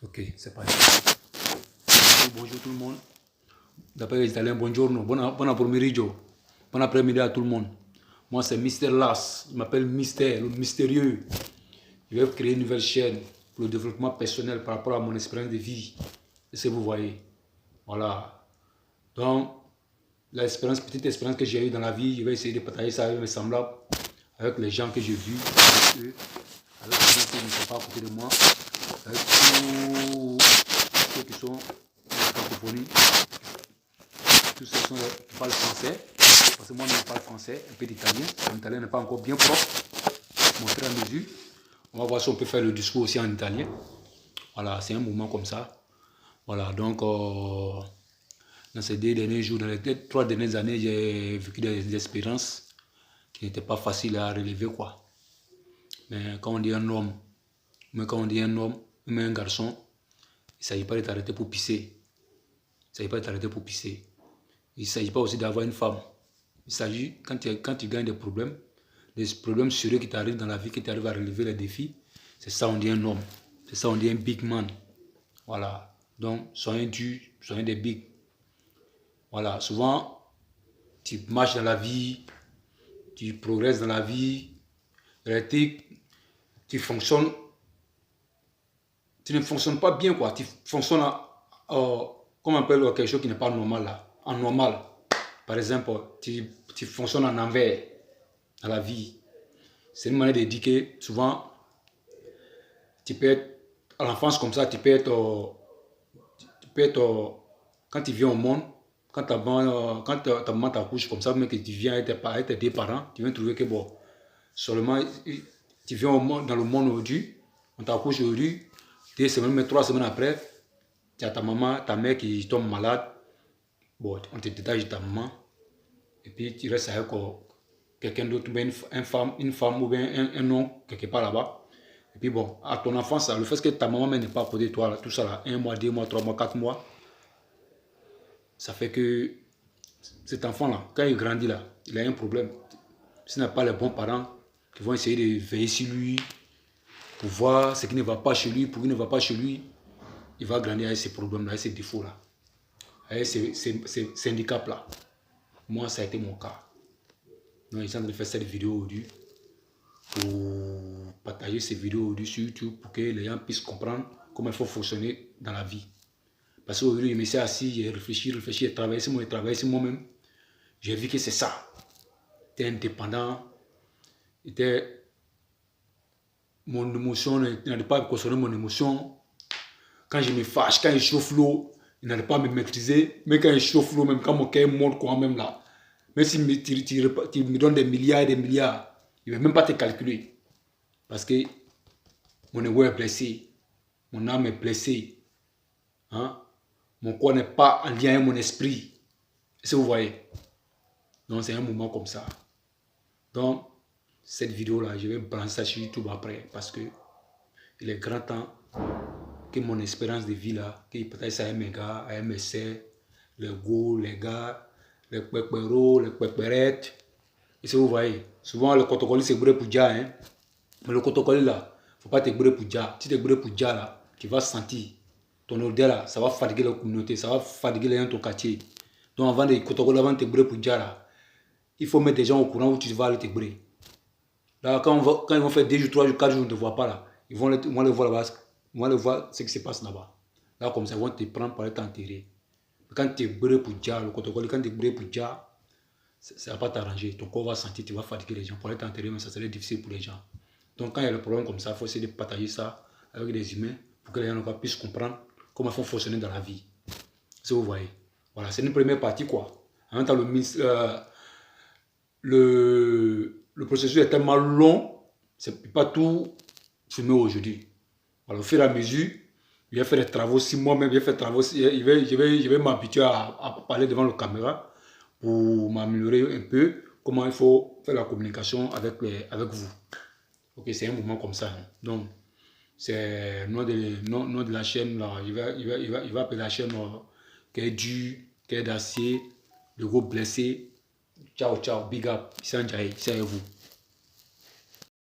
Ok, c'est parti. Bonjour tout le monde. D'après les Italiens, buongiorno, bon après-midi, bon après-midi à tout le monde. Moi, c'est Mister Las. Je m'appelle Mister, le mystérieux. Je vais créer une nouvelle chaîne pour le développement personnel par rapport à mon expérience de vie. Est-ce que vous voyez? Voilà. Donc, petite expérience que j'ai eue dans la vie, je vais essayer de partager ça avec mes semblables, avec les gens que j'ai vus, avec eux, avec les gens qui ne sont pas à côté de moi, avec tous ceux qui sont en francophonie, tous ceux qui parlent français, parce que moi je parle français, un peu d'italien, mon italien n'est pas encore bien propre, montrer à mesure. On va voir si on peut faire le discours aussi en italien. Voilà, c'est un mouvement comme ça. Voilà, donc dans ces 2 derniers jours, dans les 3 dernières années, j'ai vécu des expériences qui n'étaient pas faciles à relever, quoi. Mais quand on dit un homme, même un garçon, il ne s'agit pas de t'arrêter pour pisser. Il ne s'agit pas de t'arrêter pour pisser. Il ne s'agit pas aussi d'avoir une femme. Il s'agit, quand tu gagnes des problèmes sérieux qui t'arrivent dans la vie, qui t'arrivent à relever les défis, c'est ça on dit un homme. C'est ça on dit un big man. Voilà. Donc, soyez durs, soyez des big. Voilà. Souvent, tu marches dans la vie, tu progresses dans la vie, tu fonctionnes, tu ne fonctionnes pas bien, quoi. Tu fonctionnes comme on appelle quelque chose qui n'est pas normal, là. En normal. Par exemple, tu fonctionnes en envers dans la vie. C'est une manière de dire que souvent, tu peux être à l'enfance comme ça, tu peux être quand tu viens au monde, quand ta maman t'accouche comme ça, même que tu viens avec tes 2 parents, tu viens trouver que bon, seulement tu viens dans le monde aujourd'hui, on t'accouche aujourd'hui, 2 semaines, mais 3 semaines après, tu as ta maman, ta mère qui tombe malade, bon, on te détache de ta maman, et puis tu restes avec quelqu'un d'autre, une femme ou bien un homme quelque part là-bas. Et puis bon, à ton enfance, le fait que ta maman n'est pas à côté de toi, là, tout ça là, 1 mois, 2 mois, 3 mois, 4 mois, ça fait que cet enfant-là, quand il grandit là, il a un problème. S'il n'a pas les bons parents qui vont essayer de veiller sur lui, pour voir ce qui ne va pas chez lui, pour qu'il ne va pas chez lui, il va grandir avec ces problèmes-là, avec ces défauts-là, avec ces handicaps-là. Moi, ça a été mon cas. Donc, j'ai envie de faire cette vidéo aujourd'hui pour partager ces vidéos aujourd'hui sur YouTube pour que les gens puissent comprendre comment il faut fonctionner dans la vie. Parce qu'aujourd'hui, je me suis assis, j'ai réfléchi, j'ai travaillé sur moi-même. J'ai vu que c'est ça. J'étais indépendant. Mon émotion, il n'allait pas contrôler mon émotion. Quand je me fâche, quand je chauffe l'eau, il n'allait pas me maîtriser. Mais quand je chauffe l'eau, même quand mon cœur monte quand même là, même si tu me donnes des milliards et des milliards, il ne va même pas te calculer. Parce que mon ego est blessé. Mon âme est blessée. Hein? Mon corps n'est pas en lien avec mon esprit. Est-ce que vous voyez? Donc c'est un moment comme ça. Donc cette vidéo-là, je vais balancer ça sur YouTube après. Parce que il est grand temps que mon expérience de vie là, que peut-être ça à mes gars, à mes sœurs, les go, les gars, les pépéros, les pépérettes. Et si vous voyez, souvent le cotocolis c'est brûlé pour Dja, hein. Mais le cotocolis là, faut pas te brûler pour Dja. Si tu te brûles pour Dja là, tu vas sentir ton odeur là, ça va fatiguer la communauté, ça va fatiguer les gens de ton quartier. Donc avant de cotocolis, avant de te brûler pour Dja là, il faut mettre des gens au courant où tu vas aller te brûler. Là, quand ils vont faire 2 jours, 3 jours, 4 jours, on ne te voit pas là. Ils vont les voir là-bas. Ils vont aller voir ce qui se passe là-bas. Là, comme ça, ils vont te prendre pour aller t'enterrer. Quand tu es brûlé pour Dja, le protocole, quand tu es brûlé pour Dja, ça ne va pas t'arranger. Ton corps va sentir, tu vas fatiguer les gens. Pour aller t'enterrer, mais ça serait difficile pour les gens. Donc, quand il y a le problème comme ça, il faut essayer de partager ça avec les humains pour que les gens puissent comprendre comment il faut fonctionner dans la vie. Si vous voyez. Voilà, c'est une première partie, quoi. En même temps, le processus est tellement long, c'est pas tout filmé aujourd'hui. Alors, au fur et à mesure, je vais faire des travaux si moi-même, je vais m'habituer à parler devant la caméra pour m'améliorer un peu comment il faut faire la communication avec vous. Ok, c'est un mouvement comme ça. Hein. Donc, c'est le nom de la chaîne, là, il va appeler la chaîne qui est dure, qui est d'acier, le gros blessé. Ciao, ciao, big up, c'est vous.